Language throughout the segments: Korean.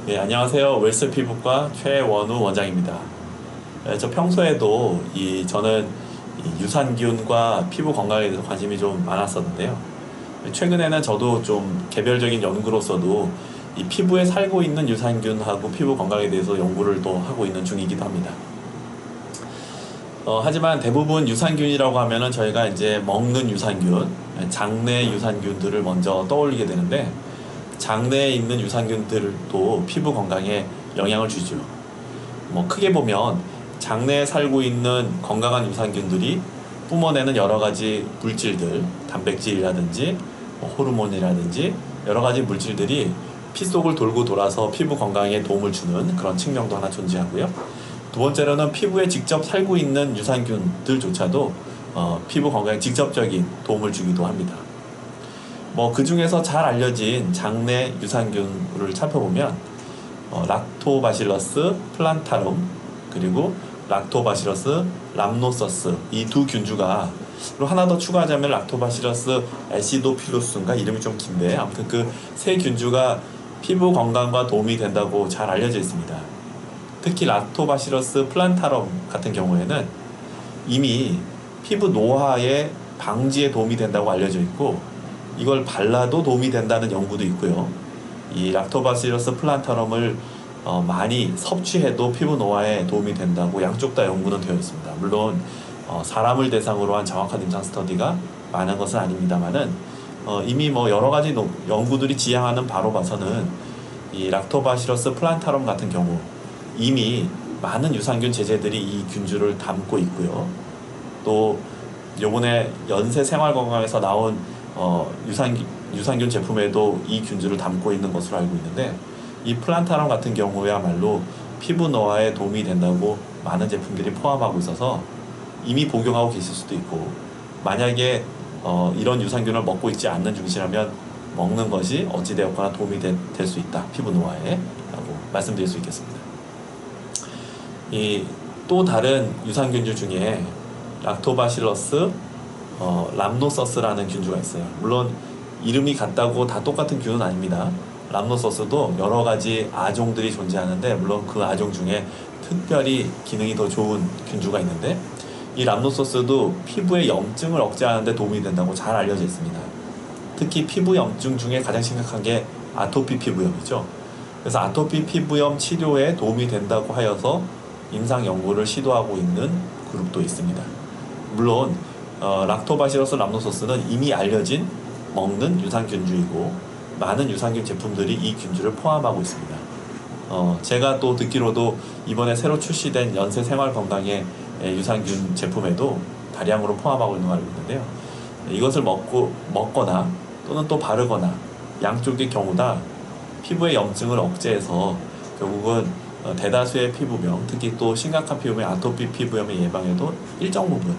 네, 안녕하세요. 웰스 피부과 최원우 원장입니다. 저 평소에도 저는 이 유산균과 피부 건강에 대해서 관심이 좀 많았었는데요. 최근에는 저도 좀 개별적인 연구로서도 이 피부에 살고 있는 유산균하고 피부 건강에 대해서 연구를 또 하고 있는 중이기도 합니다. 하지만 대부분 유산균이라고 하면은 저희가 이제 먹는 유산균, 장내 유산균들을 먼저 떠올리게 되는데, 장내에 있는 유산균들도 피부 건강에 영향을 주죠. 뭐 크게 보면 장내에 살고 있는 건강한 유산균들이 뿜어내는 여러 가지 물질들, 단백질이라든지 호르몬이라든지 여러 가지 물질들이 피 속을 돌고 돌아서 피부 건강에 도움을 주는 그런 측면도 하나 존재하고요. 두 번째로는 피부에 직접 살고 있는 유산균들조차도 피부 건강에 직접적인 도움을 주기도 합니다. 뭐 그 중에서 잘 알려진 장내 유산균을 살펴보면 락토바실러스 플란타rum 그리고 락토바실러스 람노서스 이 두 균주가, 그리고 하나 더 추가하자면 락토바실러스 애시도필루스인가, 이름이 좀 긴데 아무튼 그 세 균주가 피부 건강과 도움이 된다고 잘 알려져 있습니다. 특히 락토바실러스 플란타럼 같은 경우에는 이미 피부 노화의 방지에 도움이 된다고 알려져 있고, 이걸 발라도 도움이 된다는 연구도 있고요. 이 락토바실러스 플란타럼을 많이 섭취해도 피부 노화에 도움이 된다고 양쪽 다 연구는 되어 있습니다. 물론 사람을 대상으로 한 정확한 임상 스터디가 많은 것은 아닙니다만은 이미 뭐 여러 가지 연구들이 지향하는 바로 봐서는 이 락토바실러스 플란타럼 같은 경우 이미 많은 유산균 제제들이 이 균주를 담고 있고요. 또 요번에 연세 생활건강에서 나온 유산균 제품에도 이 균주를 담고 있는 것으로 알고 있는데, 이 플란타럼 같은 경우야말로 피부 노화에 도움이 된다고 많은 제품들이 포함하고 있어서 이미 복용하고 계실 수도 있고, 만약에 이런 유산균을 먹고 있지 않는 중이시라면 먹는 것이 어찌되었거나 도움이 될 수 있다, 피부 노화에 라고 말씀드릴 수 있겠습니다. 이 또 다른 유산균주 중에 락토바실러스 람노서스라는 균주가 있어요. 물론 이름이 같다고 다 똑같은 균은 아닙니다. 람노서스도 여러 가지 아종들이 존재하는데, 물론 그 아종 중에 특별히 기능이 더 좋은 균주가 있는데, 이 람노서스도 피부의 염증을 억제하는 데 도움이 된다고 잘 알려져 있습니다. 특히 피부 염증 중에 가장 심각한 게 아토피 피부염이죠. 그래서 아토피 피부염 치료에 도움이 된다고 하여서 임상 연구를 시도하고 있는 그룹도 있습니다. 물론 락토바시러스 람노소스는 이미 알려진 먹는 유산균주이고, 많은 유산균 제품들이 이 균주를 포함하고 있습니다. 제가 또 듣기로도 이번에 새로 출시된 연세 생활 건강의 유산균 제품에도 다량으로 포함하고 있는 걸 알고 있는데요. 이것을 먹거나 또는 또 바르거나 양쪽의 경우 다 피부의 염증을 억제해서 결국은 대다수의 피부병, 특히 또 심각한 피부병, 아토피 피부염의 예방에도 일정 부분,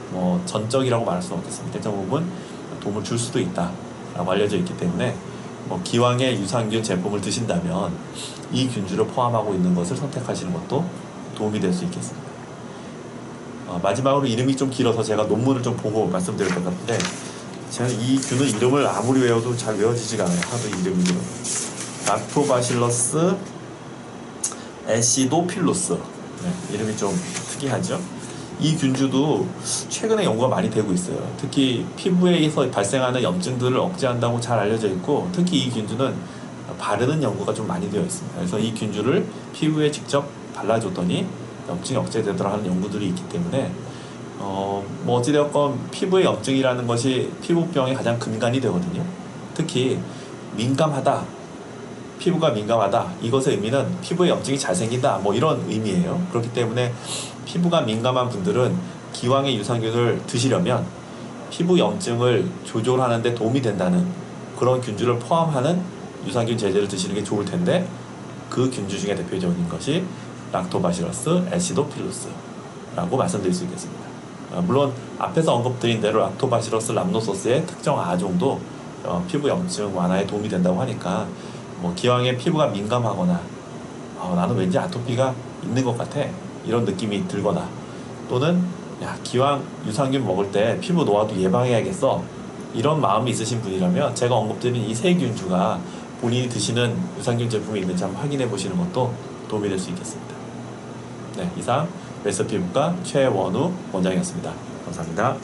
뭐 전적이라고 말할 수는 없겠습니다. 일정 부분 도움을 줄 수도 있다라고 알려져 있기 때문에 기왕에 유산균 제품을 드신다면 이 균주를 포함하고 있는 것을 선택하시는 것도 도움이 될 수 있겠습니다. 마지막으로 이름이 좀 길어서 제가 논문을 좀 보고 말씀드릴 것 같은데, 제가 이 균은 이름을 아무리 외워도 잘 외워지지가 않아요. 하도 이름이 길어요. 락토바실러스 애시도필루스, 이름이 좀 특이하죠. 이 균주도 최근에 연구가 많이 되고 있어요. 특히 피부에서 발생하는 염증들을 억제한다고 잘 알려져 있고, 특히 이 균주는 바르는 연구가 좀 많이 되어 있습니다. 그래서 이 균주를 피부에 직접 발라줬더니 염증이 억제되더라 하는 연구들이 있기 때문에 뭐 어찌되었건 피부의 염증이라는 것이 피부병의 가장 근간이 되거든요. 특히 민감하다, 피부가 민감하다, 이것의 의미는 피부에 염증이 잘 생긴다, 뭐 이런 의미예요. 그렇기 때문에 피부가 민감한 분들은 기왕에 유산균을 드시려면 피부 염증을 조절하는 데 도움이 된다는 그런 균주를 포함하는 유산균 제제를 드시는 게 좋을 텐데, 그 균주 중에 대표적인 것이 락토바시러스 애시도필루스라고 말씀드릴 수 있겠습니다. 물론 앞에서 언급드린 대로 락토바시러스 람노소스의 특정 아종도 피부 염증 완화에 도움이 된다고 하니까, 뭐 기왕에 피부가 민감하거나 나는 왠지 아토피가 있는 것 같아, 이런 느낌이 들거나, 또는 기왕 유산균 먹을 때 피부 노화도 예방해야겠어, 이런 마음이 있으신 분이라면 제가 언급드린 이 세 균주가 본인이 드시는 유산균 제품이 있는지 한번 확인해 보시는 것도 도움이 될 수 있겠습니다. 네, 이상 레시피북가 최원우 원장이었습니다. 감사합니다.